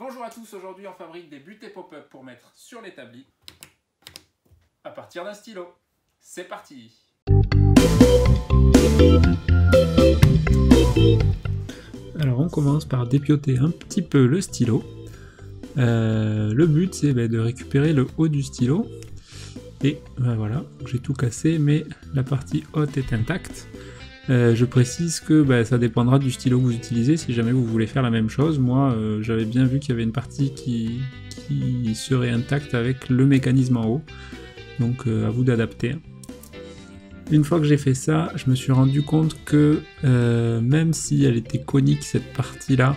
Bonjour à tous, aujourd'hui on fabrique des butées pop-up pour mettre sur l'établi à partir d'un stylo. C'est parti! Alors on commence par dépioter un petit peu le stylo. Le but c'est de récupérer le haut du stylo. Et voilà, j'ai tout cassé mais la partie haute est intacte. Je précise que ça dépendra du stylo que vous utilisez si jamais vous voulez faire la même chose. Moi j'avais bien vu qu'il y avait une partie qui serait intacte avec le mécanisme en haut. Donc à vous d'adapter. Une fois que j'ai fait ça, je me suis rendu compte que même si elle était conique cette partie là,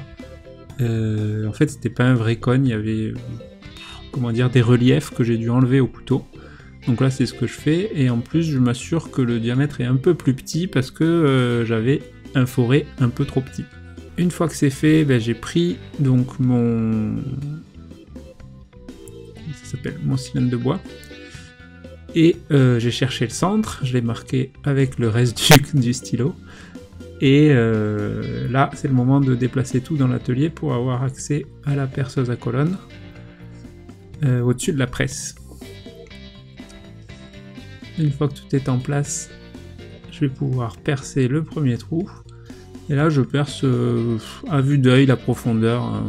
en fait c'était pas un vrai cône, il y avait des reliefs que j'ai dû enlever au couteau. Donc là c'est ce que je fais, et en plus je m'assure que le diamètre est un peu plus petit parce que j'avais un forêt un peu trop petit. Une fois que c'est fait, j'ai pris donc mon cylindre de bois, et j'ai cherché le centre, je l'ai marqué avec le reste du stylo, et là c'est le moment de déplacer tout dans l'atelier pour avoir accès à la perceuse à colonne au-dessus de la presse. Une fois que tout est en place, je vais pouvoir percer le premier trou. Et là, je perce à vue d'œil la profondeur.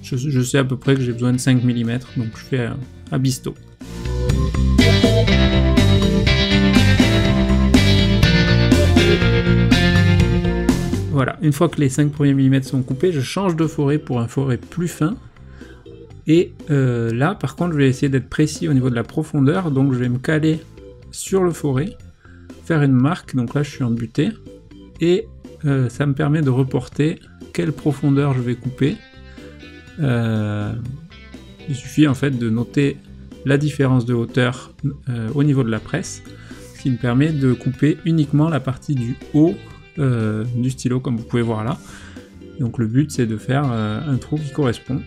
Je sais à peu près que j'ai besoin de 5 mm, donc je fais à bisto. Voilà, une fois que les 5 premiers millimètres sont coupés, je change de forêt pour un forêt plus fin. Et là, par contre, je vais essayer d'être précis au niveau de la profondeur, donc je vais me caler sur le forêt, faire une marque, donc là je suis en butée, et ça me permet de reporter quelle profondeur je vais couper. Il suffit en fait de noter la différence de hauteur au niveau de la presse, ce qui me permet de couper uniquement la partie du haut du stylo, comme vous pouvez voir là. Donc le but c'est de faire un trou qui correspond.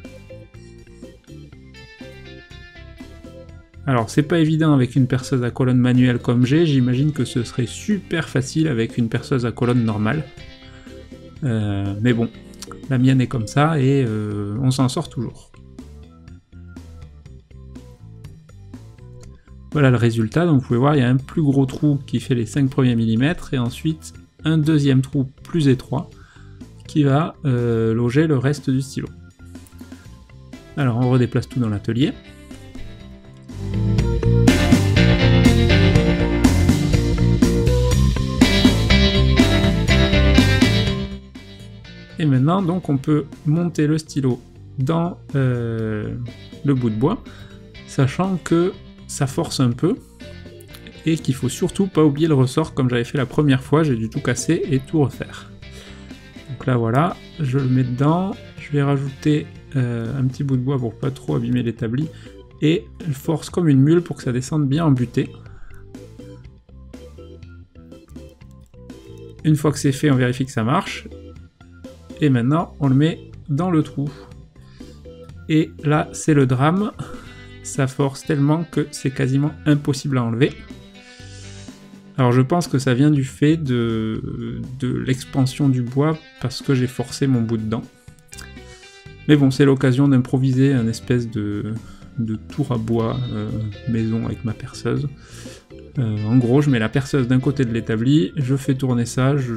Alors c'est pas évident avec une perceuse à colonne manuelle comme j'ai, j'imagine que ce serait super facile avec une perceuse à colonne normale. Mais bon, la mienne est comme ça et on s'en sort toujours. Voilà le résultat, donc vous pouvez voir il y a un plus gros trou qui fait les 5 premiers millimètres et ensuite un deuxième trou plus étroit qui va loger le reste du stylo. Alors on redéplace tout dans l'atelier. Et maintenant, donc, on peut monter le stylo dans le bout de bois, sachant que ça force un peu et qu'il faut surtout pas oublier le ressort comme j'avais fait la première fois, j'ai dû tout casser et tout refaire. Donc là voilà, je le mets dedans, je vais rajouter un petit bout de bois pour pas trop abîmer l'établi et je force comme une mule pour que ça descende bien en butée. Une fois que c'est fait, on vérifie que ça marche. Et maintenant, on le met dans le trou. Et là, c'est le drame. Ça force tellement que c'est quasiment impossible à enlever. Alors je pense que ça vient du fait de l'expansion du bois, parce que j'ai forcé mon bout dedans. Mais bon, c'est l'occasion d'improviser un espèce de tour à bois maison avec ma perceuse. En gros, je mets la perceuse d'un côté de l'établi, je fais tourner ça, je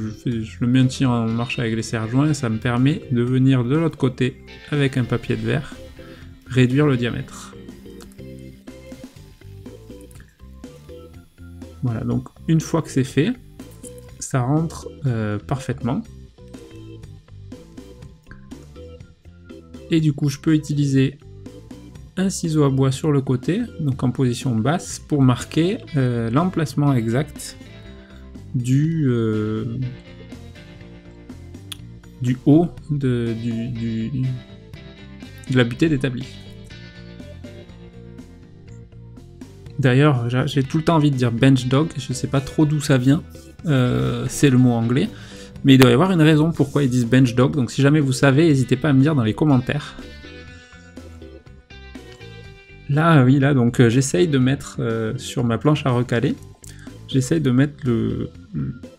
le maintiens en marche avec les serre-joints, et ça me permet de venir de l'autre côté avec un papier de verre, réduire le diamètre. Voilà, donc une fois que c'est fait, ça rentre parfaitement. Et du coup, je peux utiliser un ciseau à bois sur le côté, donc en position basse, pour marquer l'emplacement exact du haut de la butée d'établi. D'ailleurs, j'ai tout le temps envie de dire bench dog, je sais pas trop d'où ça vient, c'est le mot anglais, mais il doit y avoir une raison pourquoi ils disent bench dog, donc si jamais vous savez, n'hésitez pas à me dire dans les commentaires. Là, oui, là, donc j'essaye de mettre sur ma planche à recaler, j'essaye de mettre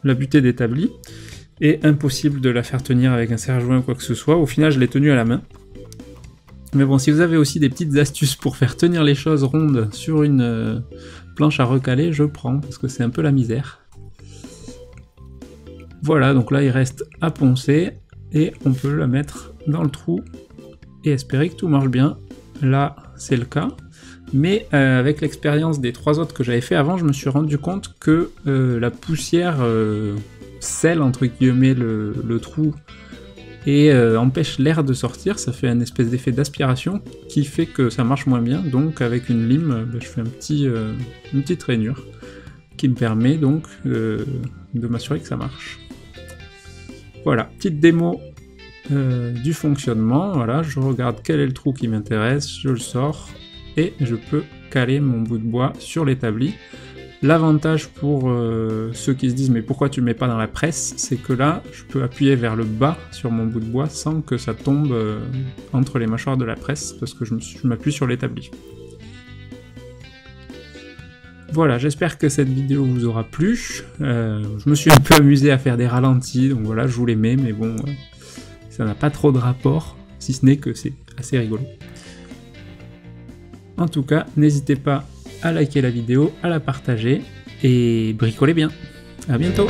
la butée d'établi, et impossible de la faire tenir avec un serre-joint ou quoi que ce soit. Au final, je l'ai tenue à la main. Mais bon, si vous avez aussi des petites astuces pour faire tenir les choses rondes sur une planche à recaler, je prends, parce que c'est un peu la misère. Voilà, donc là il reste à poncer, et on peut la mettre dans le trou, et espérer que tout marche bien. Là, c'est le cas. Mais avec l'expérience des 3 autres que j'avais fait avant, je me suis rendu compte que la poussière scelle entre guillemets le trou et empêche l'air de sortir. Ça fait un espèce d'effet d'aspiration qui fait que ça marche moins bien. Donc avec une lime, je fais une petite rainure qui me permet donc de m'assurer que ça marche. Voilà, petite démo du fonctionnement. Voilà, je regarde quel est le trou qui m'intéresse, je le sors et je peux caler mon bout de bois sur l'établi. L'avantage pour ceux qui se disent mais pourquoi tu le mets pas dans la presse, c'est que là je peux appuyer vers le bas sur mon bout de bois sans que ça tombe entre les mâchoires de la presse parce que je m'appuie sur l'établi. Voilà, j'espère que cette vidéo vous aura plu. Je me suis un peu amusé à faire des ralentis, donc voilà, je vous les mets, mais bon, ça n'a pas trop de rapport, si ce n'est que c'est assez rigolo. En tout cas, n'hésitez pas à liker la vidéo, à la partager, et bricolez bien. À bientôt!